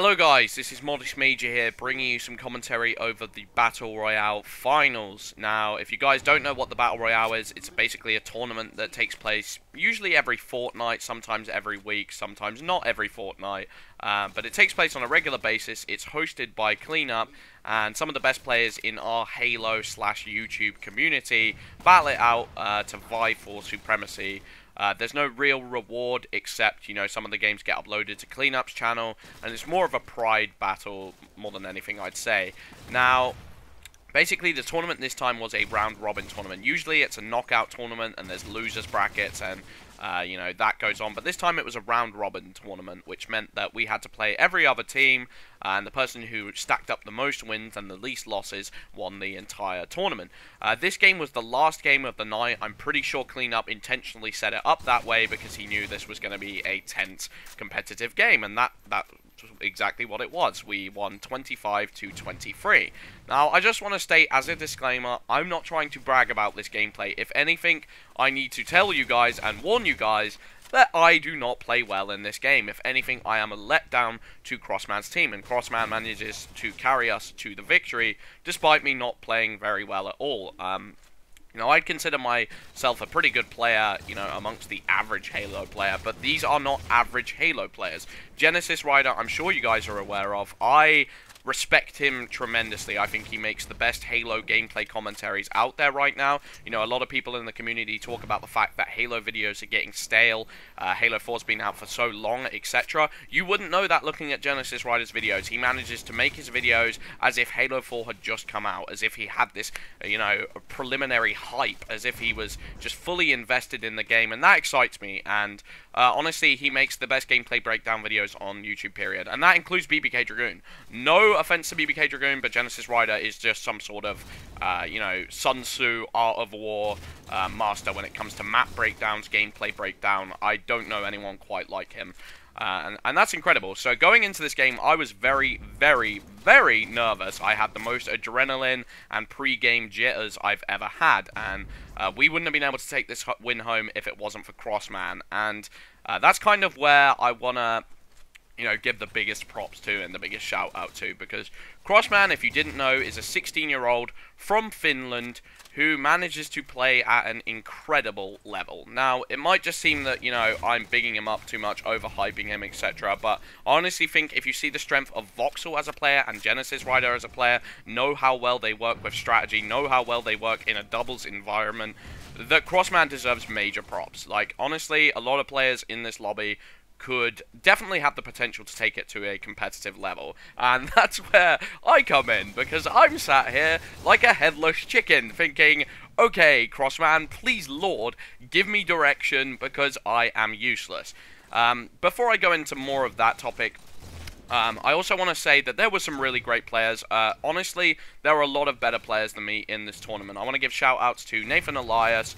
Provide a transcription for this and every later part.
Hello guys, this is Modest Major here, bringing you some commentary over the Battle Royale Finals. Now, if you guys don't know what the Battle Royale is, it's basically a tournament that takes place usually every fortnight, sometimes every week, sometimes not every fortnight, but it takes place on a regular basis. It's hosted by Cleanup, and some of the best players in our Halo/YouTube community battle it out to vie for supremacy. There's no real reward except, some of the games get uploaded to Cleanup's channel, and it's more of a pride battle more than anything, I'd say. Now, basically, the tournament this time was a round-robin tournament. Usually, it's a knockout tournament, and there's losers brackets, and that goes on. But this time, it was a round-robin tournament, which meant that we had to play every other team, and the person who stacked up the most wins and the least losses won the entire tournament. This game was the last game of the night. I'm pretty sure Cleanup intentionally set it up that way because he knew this was going to be a tense, competitive game, and that's exactly what it was. We won 25-23. Now, I just want to state as a disclaimer, I'm not trying to brag about this gameplay. If anything, I need to tell you guys and warn you guys that I do not play well in this game. If anything, I am a letdown to Crossman's team, and Crossman manages to carry us to the victory, despite me not playing very well at all. I'd consider myself a pretty good player, amongst the average Halo player, but these are not average Halo players. Genesis Rider, I'm sure you guys are aware of. I respect him tremendously. I think he makes the best Halo gameplay commentaries out there right now. A lot of people in the community talk about the fact that Halo videos are getting stale, Halo 4's been out for so long, etc. You wouldn't know that looking at Genesis Rider's videos. He manages to make his videos as if Halo 4 had just come out, as if he had this, preliminary hype, as if he was just fully invested in the game, and that excites me. And honestly, he makes the best gameplay breakdown videos on YouTube, period. And that includes BBK Dragoon. No offense to BBK Dragoon, but Genesis Rider is just some sort of, Sun Tzu, Art of War master when it comes to map breakdowns, gameplay breakdown. I don't know anyone quite like him. And that's incredible. So going into this game, I was very, very, very nervous. I had the most adrenaline and pre-game jitters I've ever had. And we wouldn't have been able to take this win home if it wasn't for Crossman. And that's kind of where I want to, give the biggest props to and the biggest shout out to. Because Crossman, if you didn't know, is a 16-year-old from Finland who manages to play at an incredible level. Now, it might just seem that, I'm bigging him up too much, overhyping him, etc. But I honestly think if you see the strength of Voxel as a player and Genesis Rider as a player, know how well they work with strategy, know how well they work in a doubles environment, that Crossman deserves major props. Like, honestly, a lot of players in this lobby could definitely have the potential to take it to a competitive level. And that's where I come in, because I'm sat here like a headless chicken thinking, okay, Crossman, please Lord, give me direction because I am useless. Before I go into more of that topic, I also want to say that there were some really great players. Honestly, there were a lot of better players than me in this tournament. I want to give shout-outs to Nathan Elias,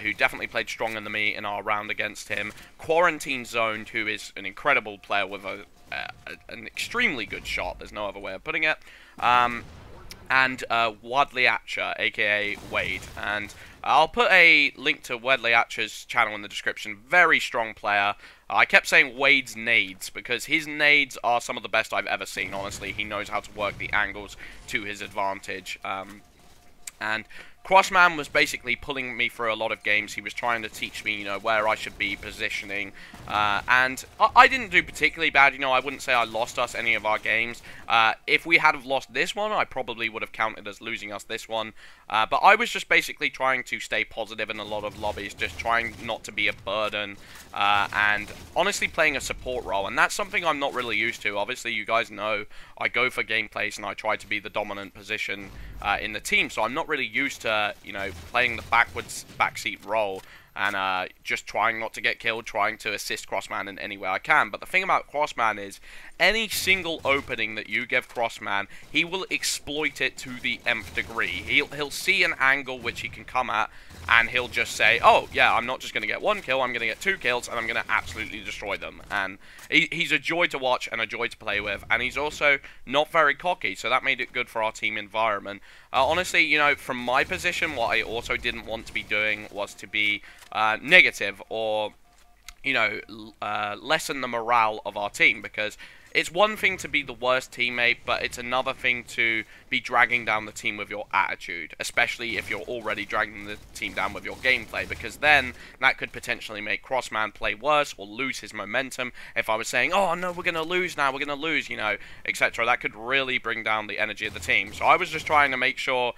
who definitely played stronger than me in our round against him. Quarantine Zoned, who is an incredible player with an extremely good shot. There's no other way of putting it. And Wadley Atcher, aka Wade. And I'll put a link to Wadley Atcher's channel in the description. Very strong player. I kept saying Wade's nades because his nades are some of the best I've ever seen, honestly. He knows how to work the angles to his advantage. And Crossman was basically pulling me through a lot of games. He was trying to teach me, where I should be positioning. And I didn't do particularly bad. I wouldn't say I lost us any of our games. If we had have lost this one, I probably would have counted as losing us this one. But I was just basically trying to stay positive in a lot of lobbies, just trying not to be a burden, and honestly playing a support role. And that's something I'm not really used to. Obviously, you guys know I go for gameplays and I try to be the dominant position in the team. So I'm not really used to, playing the backseat role and just trying not to get killed, trying to assist Crossman in any way I can. But the thing about Crossman is, any single opening that you give Crossman, he will exploit it to the nth degree. He'll see an angle which he can come at, and he'll just say, oh, yeah, I'm not just going to get one kill, I'm going to get 2 kills, and I'm going to absolutely destroy them. And he's a joy to watch and a joy to play with, and he's also not very cocky, so that made it good for our team environment. Honestly, from my position, what I also didn't want to be doing was to be negative or, lessen the morale of our team, because it's one thing to be the worst teammate, but it's another thing to be dragging down the team with your attitude, especially if you're already dragging the team down with your gameplay, because then that could potentially make Crossman play worse or lose his momentum. If I was saying, oh no, we're going to lose now, we're going to lose, you know, etc., that could really bring down the energy of the team. So I was just trying to make sure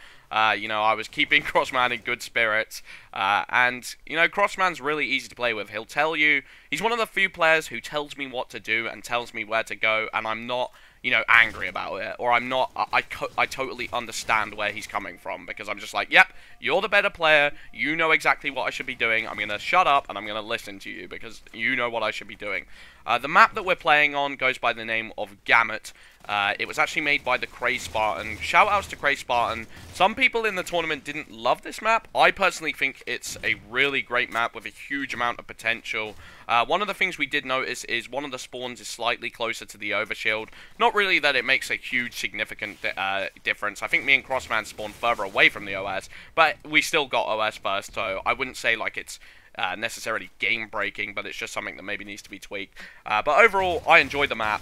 you know, I was keeping Crossman in good spirits, and, you know, Crossman's really easy to play with. He'll tell you, he's one of the few players who tells me what to do and tells me where to go, and I'm not, you know, angry about it, or I'm not, I totally understand where he's coming from, because I'm just like, yep, you're the better player, you know exactly what I should be doing, I'm going to shut up, and I'm going to listen to you, because you know what I should be doing. The map that we're playing on goes by the name of Gamut. It was actually made by the Cray Spartan. Shout outs to Cray Spartan. Some people in the tournament didn't love this map. I personally think it's a really great map with a huge amount of potential. One of the things we did notice is one of the spawns is slightly closer to the overshield. Not really that it makes a huge significant difference. I think me and Crossman spawned further away from the OS, but we still got OS first, so I wouldn't say like it's necessarily game breaking, but it's just something that maybe needs to be tweaked. But overall, I enjoy the map.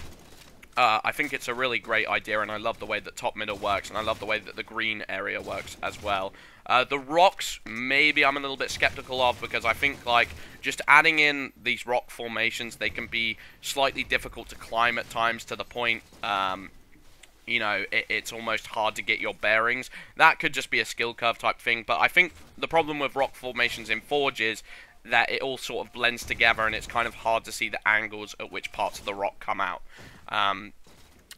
I think it's a really great idea, and I love the way that top middle works, and I love the way that the green area works as well. The rocks, maybe I'm a little bit skeptical of, because I think, like, just adding in these rock formations, they can be slightly difficult to climb at times, to the point, you know, it's almost hard to get your bearings. That could just be a skill curve type thing, but I think the problem with rock formations in Forge is that it all sort of blends together, and it's kind of hard to see the angles at which parts of the rock come out. And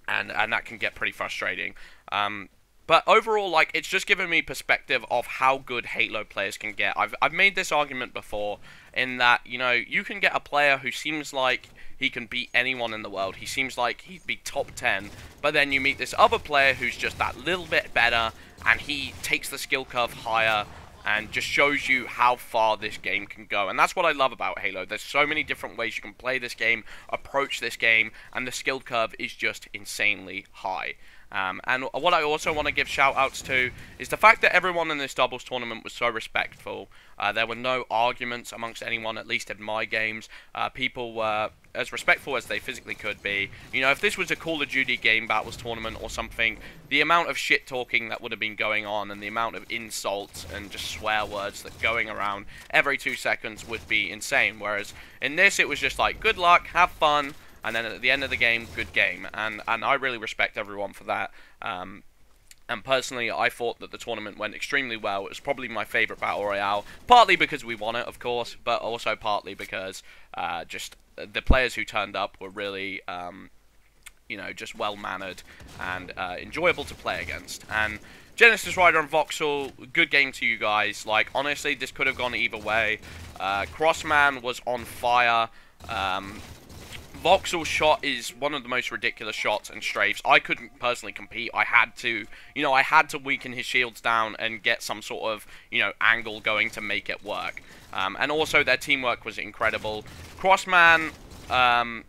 that can get pretty frustrating. But overall, like, it's just given me perspective of how good Halo players can get. I've made this argument before, in that, you know, you can get a player who seems like he can beat anyone in the world. He seems like he'd be top 10, but then you meet this other player who's just that little bit better, and he takes the skill curve higher, and just shows you how far this game can go. And that's what I love about Halo. There's so many different ways you can play this game, approach this game, and the skill curve is just insanely high. And what I also want to give shout-outs to is the fact that everyone in this doubles tournament was so respectful. There were no arguments amongst anyone, at least in my games. People were as respectful as they physically could be. You know, if this was a Call of Duty game battles tournament or something, the amount of shit-talking that would have been going on, and the amount of insults and just swear words that going around every 2 seconds would be insane. Whereas in this, it was just like, good luck, have fun, and then at the end of the game, good game. And I really respect everyone for that. And personally, I thought that the tournament went extremely well. It was probably my favourite Battle Royale. Partly because we won it, of course, but also partly because just the players who turned up were really, you know, just well-mannered and enjoyable to play against. And Genesis Rider and Voxel, good game to you guys. Like, honestly, this could have gone either way. Crossman was on fire. Voxel's shot is one of the most ridiculous shots and strafes. I couldn't personally compete. I had to, you know, I had to weaken his shields down and get some sort of, you know, angle going to make it work. And also their teamwork was incredible. Crossman, I'm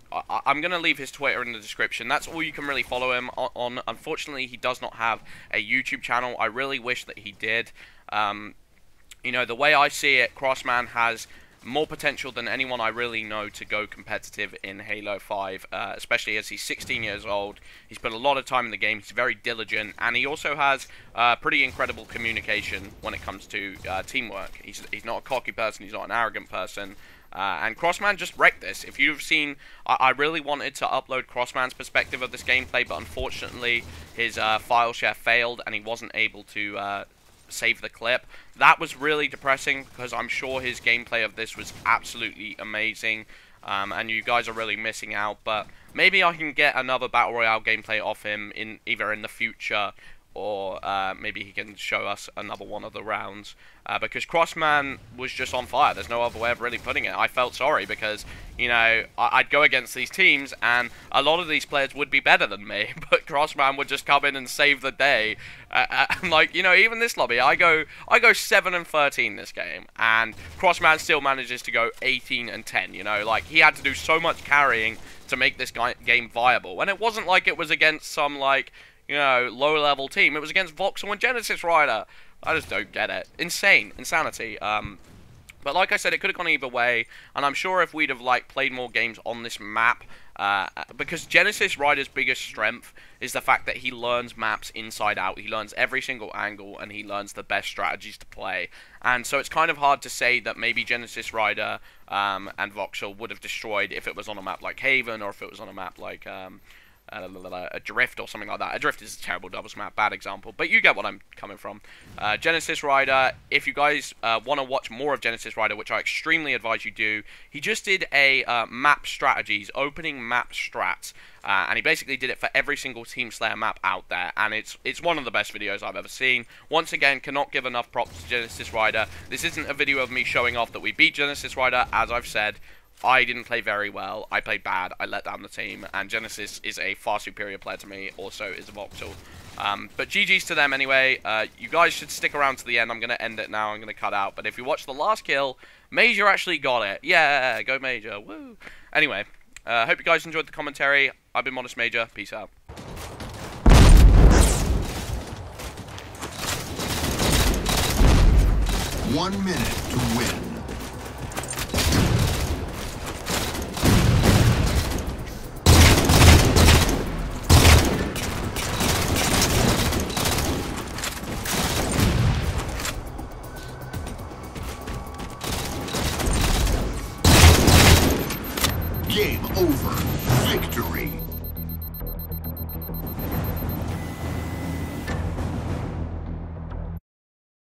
going to leave his Twitter in the description. That's all you can really follow him on. Unfortunately, he does not have a YouTube channel. I really wish that he did. You know, the way I see it, Crossman has more potential than anyone I really know to go competitive in Halo 5, especially as he's 16 years old. He's put a lot of time in the game, he's very diligent, and he also has pretty incredible communication when it comes to teamwork. He's not a cocky person, he's not an arrogant person, and Crossman just wrecked this. If you've seen, I really wanted to upload Crossman's perspective of this gameplay, but unfortunately his file share failed and he wasn't able to save the clip. That was really depressing, because I'm sure his gameplay of this was absolutely amazing, and you guys are really missing out. But maybe I can get another Battle Royale gameplay off him either in the future, or maybe he can show us another one of the rounds, because Crossman was just on fire. There's no other way of really putting it. I felt sorry, because, you know, I'd go against these teams and a lot of these players would be better than me, but Crossman would just come in and save the day. Like, you know, even this lobby, I go 7-13 this game, and Crossman still manages to go 18-10. You know, like, he had to do so much carrying to make this game viable, and it wasn't like it was against some, like, you know, low-level team. It was against Voxel and Genesis Rider. I just don't get it. Insanity. But like I said, it could have gone either way, and I'm sure if we'd have, like, played more games on this map, Because Genesis Rider's biggest strength is the fact that he learns maps inside out. He learns every single angle, and he learns the best strategies to play. And so it's kind of hard to say that maybe Genesis Rider and Voxel would have destroyed if it was on a map like Haven, or if it was on a map like a Drift or something like that. A Drift is a terrible doubles map, bad example, but you get what I'm coming from. Genesis Rider, if you guys want to watch more of Genesis Rider, which I extremely advise you do, he just did a map strategies, opening map strats, and he basically did it for every single Team Slayer map out there, and it's one of the best videos I've ever seen. Once again, cannot give enough props to Genesis Rider. This isn't a video of me showing off that we beat Genesis Rider. As I've said, I didn't play very well, I played bad, I let down the team, and Genesis is a far superior player to me, also is a Voxel. But GG's to them anyway. You guys should stick around to the end. I'm going to end it now, I'm going to cut out, but if you watch the last kill, Major actually got it. Yeah, go Major, woo! Anyway, hope you guys enjoyed the commentary. I've been Modest Major, peace out. 1 minute to win. Game over. Victory.